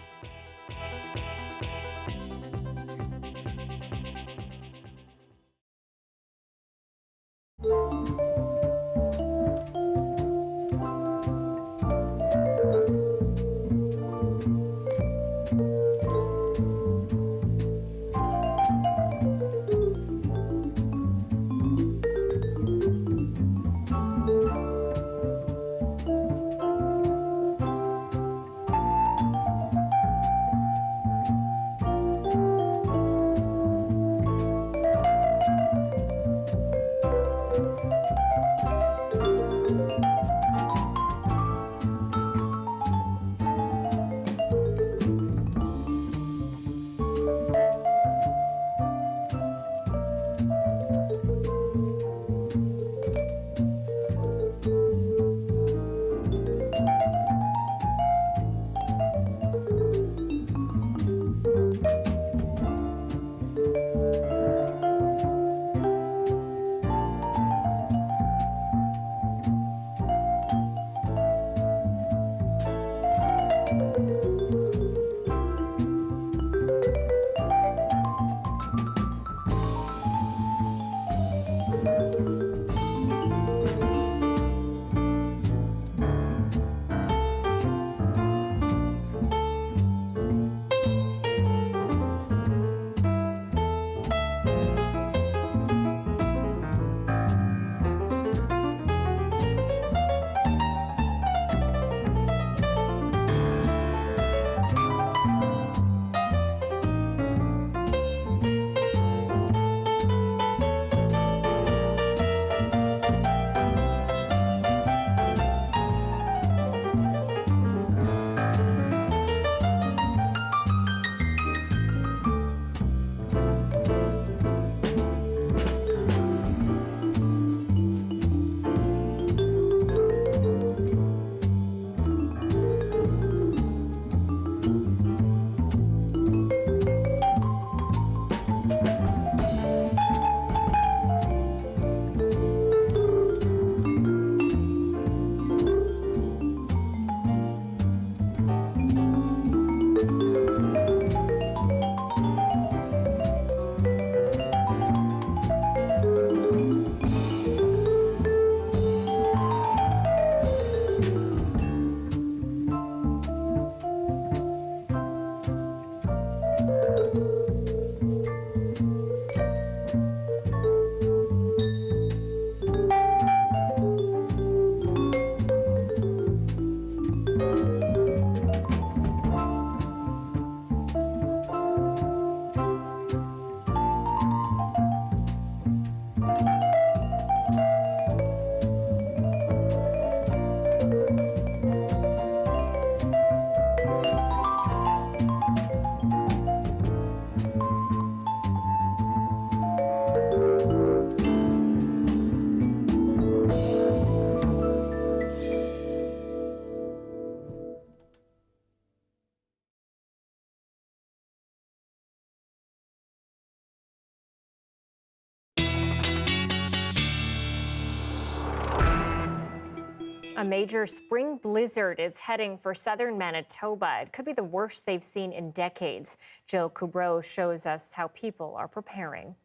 A major spring blizzard is heading for southern Manitoba. It could be the worst they've seen in decades. Jill Kubrow shows us how people are preparing.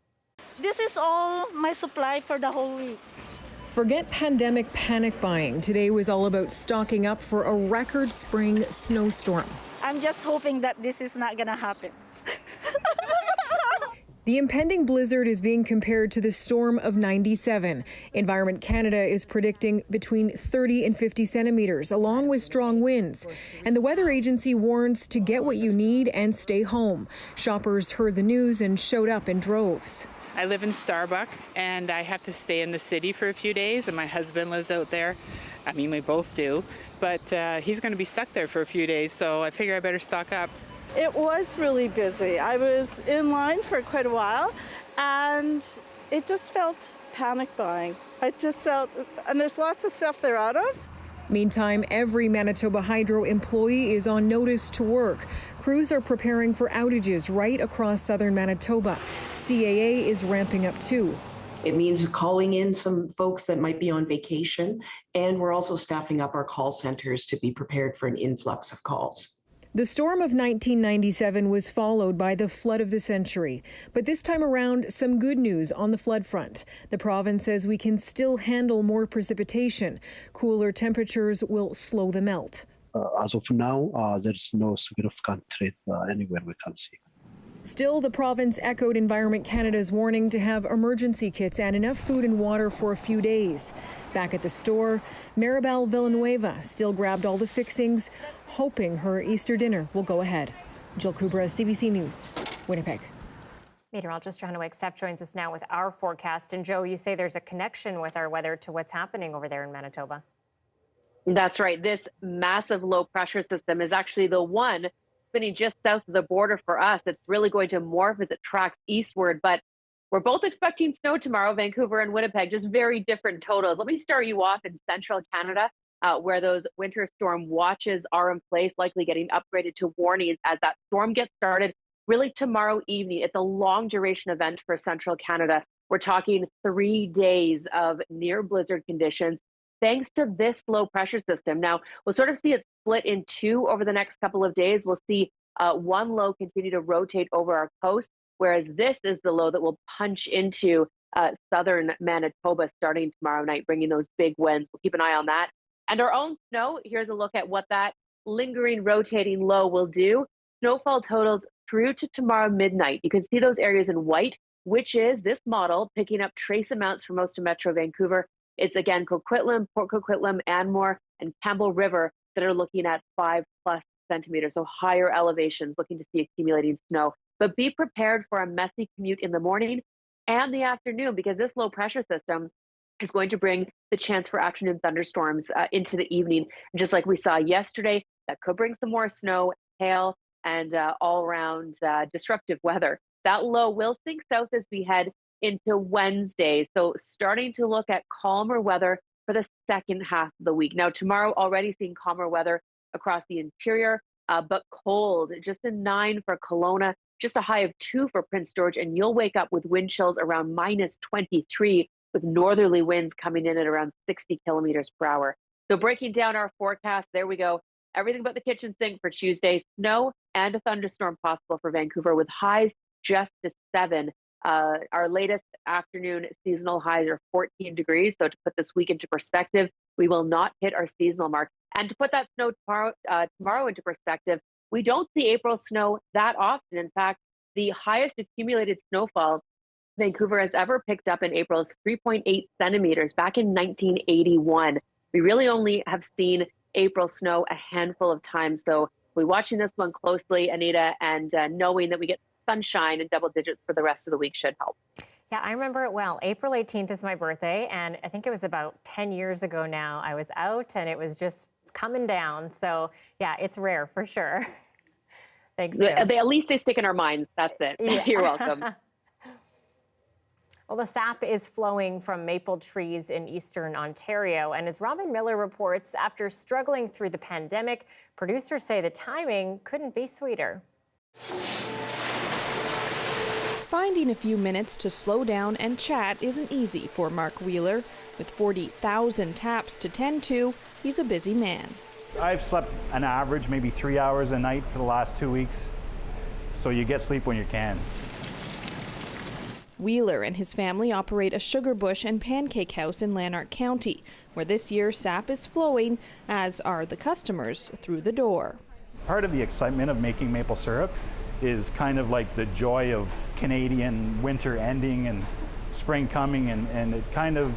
This is all my supply for the whole week. Forget pandemic panic buying. Today was all about stocking up for a record spring snowstorm. I'm just hoping that this is not going to happen. The impending blizzard is being compared to the storm of '97. Environment Canada is predicting between 30 and 50 centimeters, along with strong winds. And the weather agency warns to get what you need and stay home. Shoppers heard the news and showed up in droves. I live in Starbuck, and I have to stay in the city for a few days, and my husband lives out there. I mean, we both do, but he's going to be stuck there for a few days, so I figure I better stock up. It was really busy. I was in line for quite a while, and it just felt panic buying. And there's lots of stuff they're out of. Meantime, every Manitoba Hydro employee is on notice to work. Crews are preparing for outages right across southern Manitoba. CAA is ramping up too. It means calling in some folks that might be on vacation, and we're also staffing up our call centers to be prepared for an influx of calls. The storm of 1997 was followed by the flood of the century. But this time around, some good news on the flood front. The province says we can still handle more precipitation. Cooler temperatures will slow the melt. As of now, there's no significant threat anywhere we can see. Still, the province echoed Environment Canada's warning to have emergency kits and enough food and water for a few days. Back at the store, Maribel Villanueva still grabbed all the fixings, hoping her Easter dinner will go ahead. Jill Kubrow, CBC News, Winnipeg. Meteorologist Johanna Wagstaffe joins us now with our forecast. And Joe, you say there's a connection with our weather to what's happening over there in Manitoba. That's right. This massive low pressure system is actually the one spinning just south of the border for us. It's really going to morph as it tracks eastward, but we're both expecting snow tomorrow, Vancouver and Winnipeg, just very different totals. Let me start you off in central Canada, where those winter storm watches are in place, likely getting upgraded to warnings as that storm gets started really tomorrow evening. It's a long duration event for central Canada. We're talking 3 days of near blizzard conditions. thanks to this low pressure system. Now, we'll sort of see it split in two over the next couple of days. We'll see one low continue to rotate over our coast, whereas this is the low that will punch into southern Manitoba starting tomorrow night, bringing those big winds. We'll keep an eye on that. And our own snow, here's a look at what that lingering, rotating low will do. Snowfall totals through to tomorrow midnight. You can see those areas in white, which is this model picking up trace amounts for most of Metro Vancouver. It's again Coquitlam, Port Coquitlam, Anmore, and Campbell River that are looking at 5+ centimeters, so higher elevations, looking to see accumulating snow. But be prepared for a messy commute in the morning and the afternoon, because this low pressure system is going to bring the chance for afternoon thunderstorms into the evening. And just like we saw yesterday, that could bring some more snow, hail, and all around disruptive weather. That low will sink south as we head into Wednesday. So starting to look at calmer weather for the second half of the week. Now, tomorrow already seeing calmer weather across the interior, but cold, just a 9 for Kelowna, just a high of 2 for Prince George, and you'll wake up with wind chills around -23 with northerly winds coming in at around 60 kilometers per hour. So breaking down our forecast, there we go. Everything but the kitchen sink for Tuesday. Snow and a thunderstorm possible for Vancouver with highs just to 7. Our latest afternoon seasonal highs are 14 degrees. So to put this week into perspective, we will not hit our seasonal mark. And to put that snow tomorrow into perspective, we don't see April snow that often. In fact, the highest accumulated snowfall Vancouver has ever picked up in April is 3.8 centimeters back in 1981. We really only have seen April snow a handful of times. So we're watching this one closely, Anita, and knowing that we get sunshine in double digits for the rest of the week should help. Yeah, I remember it well. April 18th is my birthday, and I think it was about 10 years ago now. I was out, and it was just coming down. So, yeah, it's rare for sure. Thanks, Jim. At least they stick in our minds. That's it. Yeah. You're welcome. Well, the sap is flowing from maple trees in eastern Ontario. And as Robin Miller reports, after struggling through the pandemic, producers say the timing couldn't be sweeter. Finding a few minutes to slow down and chat isn't easy for Mark Wheeler. With 40,000 taps to tend to, he's a busy man. I've slept an average maybe 3 hours a night for the last 2 weeks. So you get sleep when you can. Wheeler and his family operate a sugar bush and pancake house in Lanark County, where this year sap is flowing, as are the customers through the door. Part of the excitement of making maple syrup is kind of like the joy of Canadian winter ending and spring coming, and it kind of,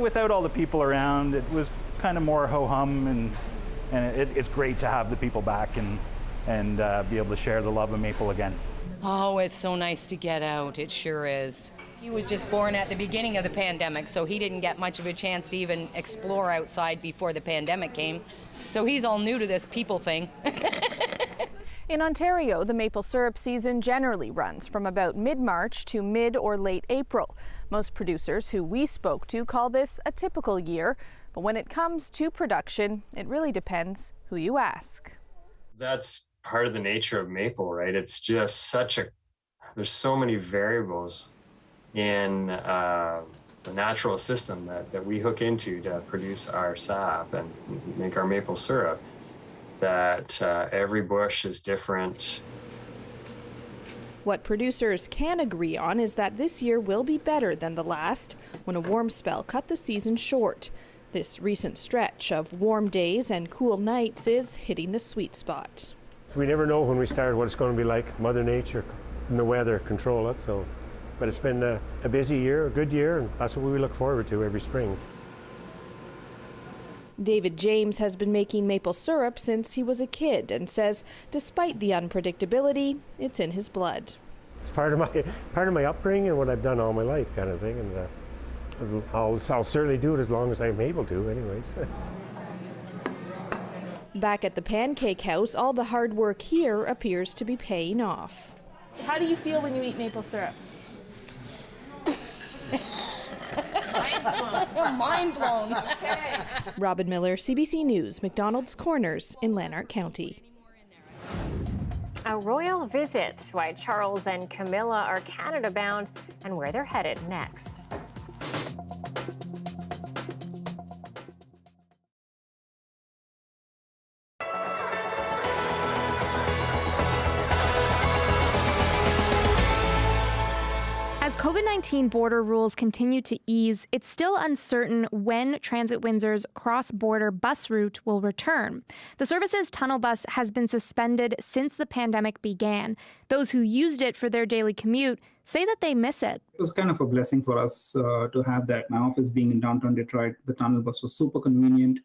without all the people around, it was kind of more ho-hum, and it's great to have the people back and be able to share the love of maple again. Oh, it's so nice to get out. It sure is. He was just born at the beginning of the pandemic, so he didn't get much of a chance to even explore outside before the pandemic came. So he's all new to this people thing. In Ontario, the maple syrup season generally runs from about mid-March to mid or late April. Most producers who we spoke to call this a typical year, but when it comes to production, it really depends who you ask. That's part of the nature of maple, right? It's just there's so many variables in the natural system that we hook into to produce our sap and make our maple syrup, that every bush is different. What producers can agree on is that this year will be better than the last, when a warm spell cut the season short. This recent stretch of warm days and cool nights is hitting the sweet spot. We never know when we start what it's going to be like. Mother Nature and the weather control it. But it's been a busy year, a good year, and that's what we look forward to every spring. David James has been making maple syrup since he was a kid and says despite the unpredictability, it's in his blood. It's part of my upbringing and what I've done all my life, kind of thing, and I'll certainly do it as long as I'm able to anyways. Back at the pancake house, all the hard work here appears to be paying off. How do you feel when you eat maple syrup? Mind blown. Robin Miller, CBC News, McDonald's Corners in Lanark County. A royal visit, why Charles and Camilla are Canada-bound and where they're headed next. COVID-19 border rules continue to ease, it's still uncertain when Transit Windsor's cross-border bus route will return. The service's tunnel bus has been suspended since the pandemic began. Those who used it for their daily commute say that they miss it. It was kind of a blessing for us to have that. My office being in downtown Detroit, the tunnel bus was super convenient.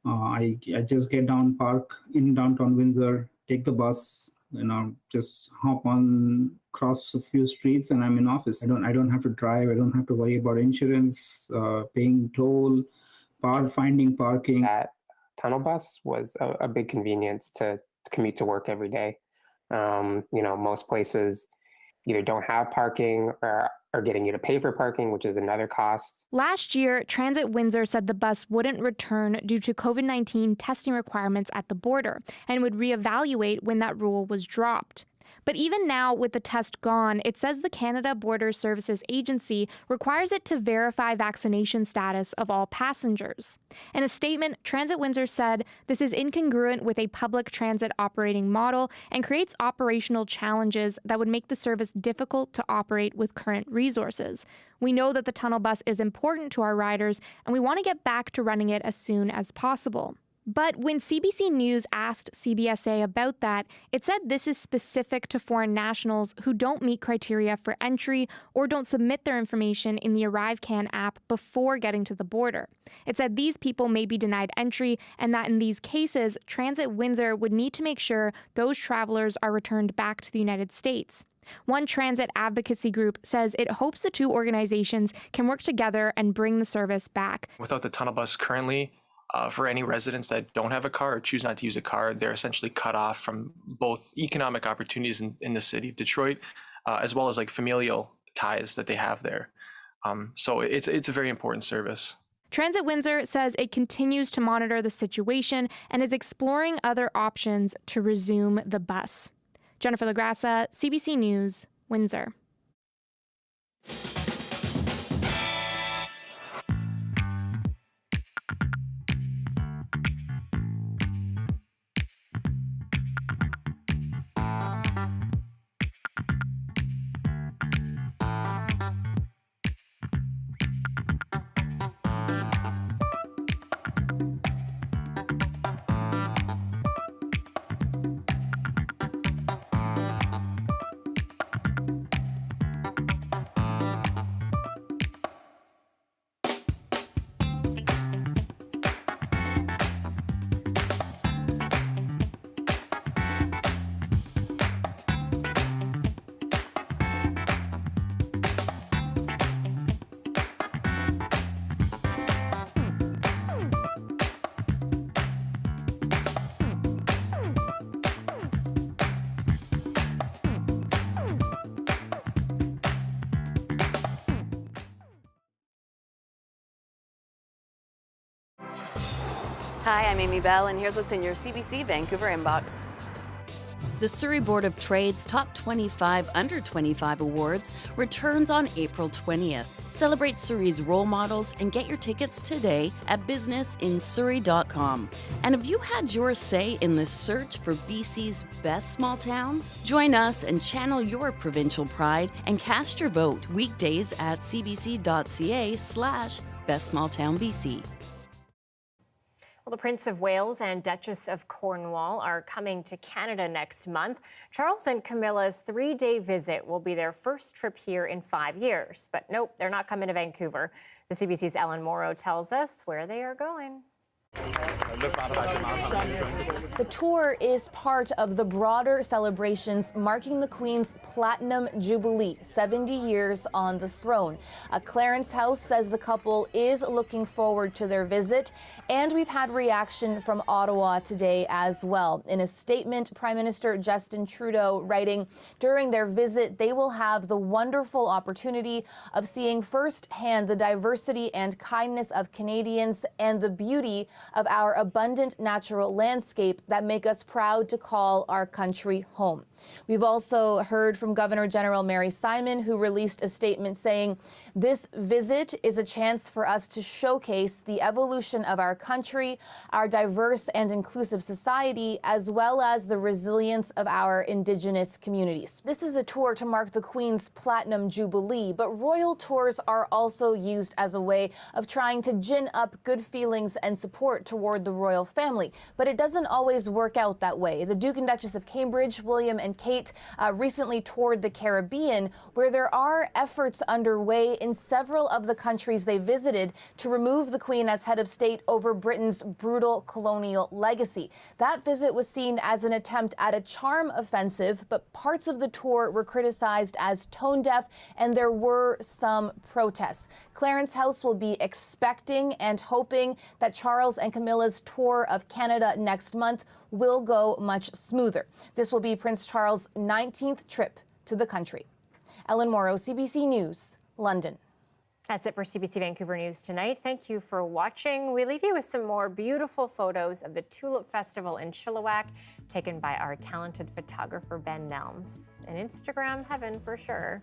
I just get down, park in downtown Windsor, take the bus, just hop on, cross a few streets, and I'm in office. I don't have to drive. I don't have to worry about insurance, paying toll, finding parking. That tunnel bus was a big convenience to commute to work every day. Most places either don't have parking or are getting you to pay for parking, which is another cost. Last year, Transit Windsor said the bus wouldn't return due to COVID-19 testing requirements at the border and would reevaluate when that rule was dropped. But even now, with the test gone, it says the Canada Border Services Agency requires it to verify vaccination status of all passengers. In a statement, Transit Windsor said this is incongruent with a public transit operating model and creates operational challenges that would make the service difficult to operate with current resources. We know that the tunnel bus is important to our riders, and we want to get back to running it as soon as possible. But when CBC News asked CBSA about that, it said this is specific to foreign nationals who don't meet criteria for entry or don't submit their information in the ArriveCan app before getting to the border. It said these people may be denied entry and that in these cases, Transit Windsor would need to make sure those travelers are returned back to the United States. One transit advocacy group says it hopes the two organizations can work together and bring the service back. Without the tunnel bus currently, for any residents that don't have a car or choose not to use a car, they're essentially cut off from both economic opportunities in the city of Detroit, as well as like familial ties that they have there. So it's a very important service. Transit Windsor says it continues to monitor the situation and is exploring other options to resume the bus. Jennifer LaGrassa, CBC News, Windsor. Hi, I'm Amy Bell, and here's what's in your CBC Vancouver inbox. The Surrey Board of Trade's Top 25 Under 25 Awards returns on April 20th. Celebrate Surrey's role models and get your tickets today at businessinsurrey.com. And have you had your say in the search for BC's best small town? Join us and channel your provincial pride and cast your vote weekdays at cbc.ca/bestsmalltownbc. Well, the Prince of Wales and Duchess of Cornwall are coming to Canada next month. Charles and Camilla's 3-day visit will be their first trip here in 5 years. But nope, they're not coming to Vancouver. The CBC's Ellen Morrow tells us where they are going. The tour is part of the broader celebrations marking the Queen's Platinum Jubilee, 70 years on the throne. Clarence House says the couple is looking forward to their visit, and we've had reaction from Ottawa today as well. In a statement, Prime Minister Justin Trudeau writing, during their visit, they will have the wonderful opportunity of seeing firsthand the diversity and kindness of Canadians and the beauty of our abundant natural landscape that make us proud to call our country home. We've also heard from Governor General Mary Simon, who released a statement saying, "This visit is a chance for us to showcase the evolution of our country, our diverse and inclusive society, as well as the resilience of our Indigenous communities." This is a tour to mark the Queen's Platinum Jubilee, but royal tours are also used as a way of trying to gin up good feelings and support toward the royal family. But it doesn't always work out that way. The Duke and Duchess of Cambridge, William and Kate, recently toured the Caribbean, where there are efforts underway in several of the countries they visited to remove the Queen as head of state over Britain's brutal colonial legacy. That visit was seen as an attempt at a charm offensive, but parts of the tour were criticized as tone deaf, and there were some protests. Clarence House will be expecting and hoping that Charles and Camilla's tour of Canada next month will go much smoother. This will be Prince Charles' 19th trip to the country. Ellen Morrow, CBC News, London. That's it for CBC Vancouver News tonight. Thank you for watching. We leave you with some more beautiful photos of the Tulip Festival in Chilliwack, taken by our talented photographer, Ben Nelms. An Instagram heaven for sure.